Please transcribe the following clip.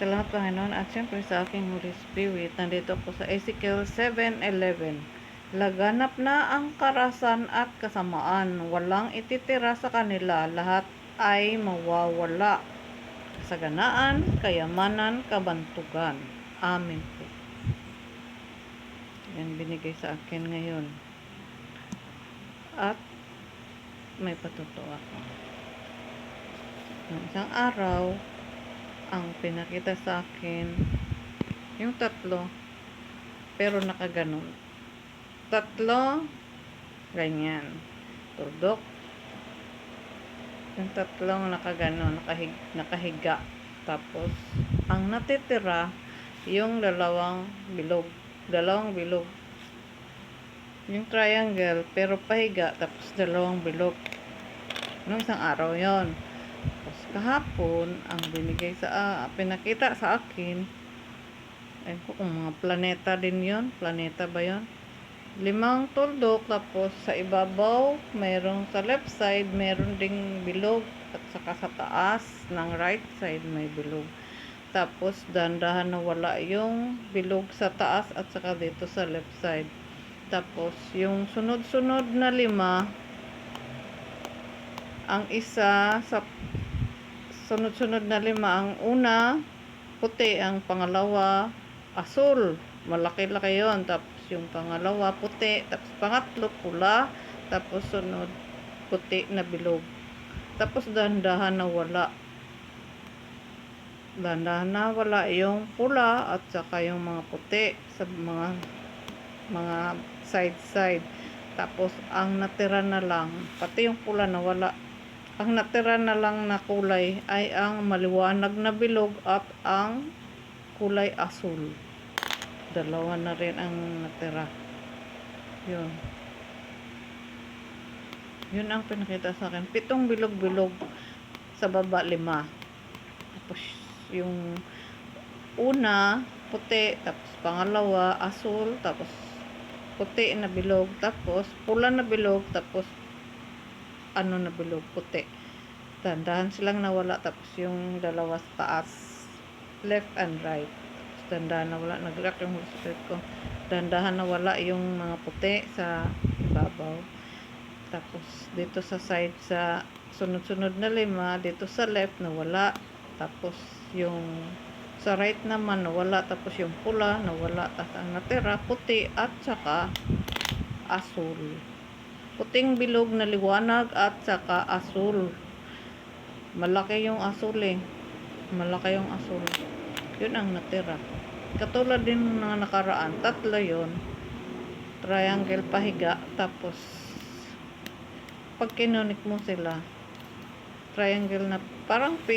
Salamat Panginoon at siyempre sa aking Holy Spirit. Nandito ako sa Ezekiel 7:11. Laganap na ang karasan at kasamaan. Walang ititira sa kanila. Lahat ay mawawala. Kasaganaan, kayamanan, kabantugan. Amen po. Yan binigay sa akin ngayon. At may patuto ako. Ng isang araw, ang pinakita sa akin yung tatlo, pero nakaganon. Tatlo, ganyan. Tuldok. Yung tatlong nakaganon, nakahiga. Tapos, ang natitira, yung dalawang bilog. Dalawang bilog. Yung triangle, pero pahiga, tapos dalawang bilog. Nung isang araw yon. Tapos kahapon, ang binigay sa pinakita sa akin, ayun ko kung mga planeta din yon. Planeta ba yon? 5 tuldok, tapos sa ibabaw, mayroong sa left side, mayroon ding bilog, at saka sa taas ng right side may bilog. Tapos dahan-dahan na wala yung bilog sa taas at saka dito sa left side. Tapos yung sunod-sunod na 5, ang isa sa sunod-sunod na 5, ang una puti, ang pangalawa asul, malaki-laki yon. Tapos yung pangalawa puti, tapos pangatlo pula, tapos sunod puti na bilog. Tapos dahan-dahan na wala. Dahan-dahan na wala yung pula at saka yung mga puti sa mga side. Tapos ang natira na lang, pati yung pula na wala. Ang natira na lang na kulay ay ang maliwanag na bilog at ang kulay asul. Dalawa na rin ang natira. Yun ang pinakita sa akin. 7 bilog-bilog, sa baba 5. Tapos yung una puti, tapos pangalawa asul, tapos puti na bilog, tapos pula na bilog, tapos na bilog, puti. Dandahan silang nawala. Tapos yung dalawa sa taas, left and right, tapos dandahan nawala. Nag-react yung spirit ko. Dandahan nawala yung mga puti sa ibabaw. Tapos dito sa side, sa sunod-sunod na 5, dito sa left nawala. Tapos yung sa right naman nawala. Tapos yung pula nawala. Tapos ang natira puti at saka asul. Puting bilog na liwanag at saka asul. Malaki yung asul eh. Malaki yung asul. Yun ang natira. Katulad din ng nakaraan. 3 yun. Triangle pahiga. Tapos pag kinunik mo sila, triangle na parang